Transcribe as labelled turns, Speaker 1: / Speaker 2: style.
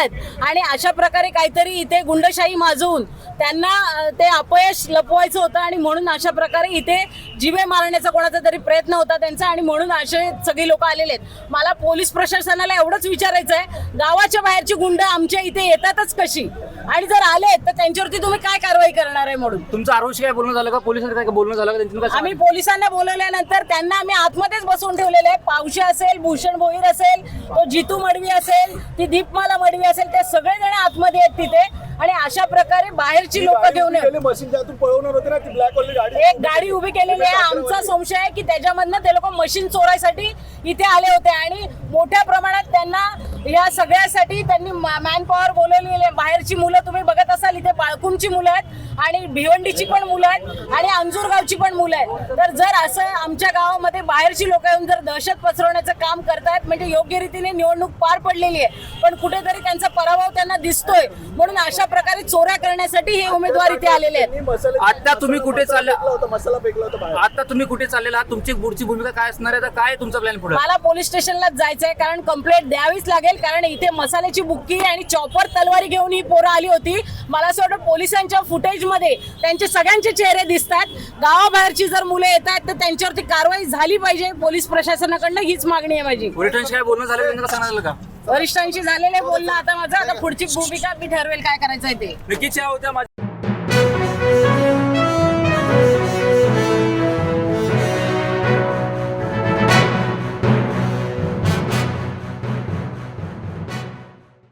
Speaker 1: आहेत आणि अशा प्रकारे काहीतरी इथे गुंडशाही माजवून त्यांना ते अपयश लपवायचं होतं आणि म्हणून अशा प्रकारे इथे जिवे मारण्याचा कोणाचा तरी प्रयत्न होता त्यांचा आणि म्हणून असे सगळी लोक आलेले आहेत। मला पोलीस प्रशासनाला एवढंच विचारायचं आहे, गावाच्या बाहेरची गुंड आमच्या इथे येतातच कशी आणि जर आले तर त्यांच्यावरती तुम्ही काय कारवाई करणार आहे? म्हणून
Speaker 2: तुमचं आरोग्य काय बोलणं झालं का? पोलिसांचं काय बोलणं झालं का? त्यांच्याकडून काय
Speaker 1: आम्ही पोलिसांना बोलवल्यानंतर त्यांना आम्ही आतमध्येच बसवून ठेवलेले आहे। पावशी असेल, भूषण भोईर असेल, तो जितू मडवी असेल, ती दीपमाला मडवी असेल, ते सगळे जण आतमध्ये आहेत तिथे आणि अशा प्रकारे बाहेरची लोक घेऊन एक गाडी उभी केलेली आहे। आमचा संशय आहे की त्याच्यामधनं ते लोक मशीन चोरायसाठी इथे आले होते आणि मोठ्या प्रमाणात त्यांना या सगळ्यासाठी त्यांनी मॅन पॉवर बोलवलेली आहे। बाहेरची मुलं तुम्ही बघत असाल, इथे बाळकुंची मुलं आहेत आणि भिवंडीची पण मुलं आहेत आणि अंजूरगावची पण मुलं आहेत। तर जर असं आमच्या गावामध्ये बाहेरची लोक येऊन जर दहशत पसरवण्याचं काम करतायत म्हणजे योग्य रीतीने निवडणूक पार पडलेली आहे पण कुठेतरी त्यांचा पराभव त्यांना दिसतोय, म्हणून अशा प्रकारे चोऱ्या करण्यासाठी हे उमेदवार इथे आलेले आहेत।
Speaker 2: आता तुम्ही कुठे चालले? आता तुम्ही कुठे चाललेला आहात? तुमची पुढची भूमिका काय असणार आहे? काय तुमचा प्लॅन पुढे?
Speaker 1: मला पोलीस स्टेशनलाच जायचंय कारण कंप्लेंट द्यावीच लागेल कारण इथे मसाल्याची बुक्की आणि चॉपर तलवारी घेऊन ही पोरं आली होती। मला असं वाटतं पोलिसांच्या फुटेजमध्ये त्यांचे सगळ्यांचे चेहरे दिसतात। गावाबाहेरची जर मुलं येत आहेत तर त्यांच्यावरती कारवाई झाली पाहिजे पोलीस प्रशासनाकडनं, हीच मागणी आहे माझी।
Speaker 2: वरिष्ठांशी काय बोलणं झालं? त्यांना सांगितलं का?
Speaker 1: वरिष्ठांशी झालेले बोलणं आता माझं, आता पुढची भूमिका मी ठरवेल काय करायचं आहे ते।
Speaker 2: नक्कीच या होत्या माझ्या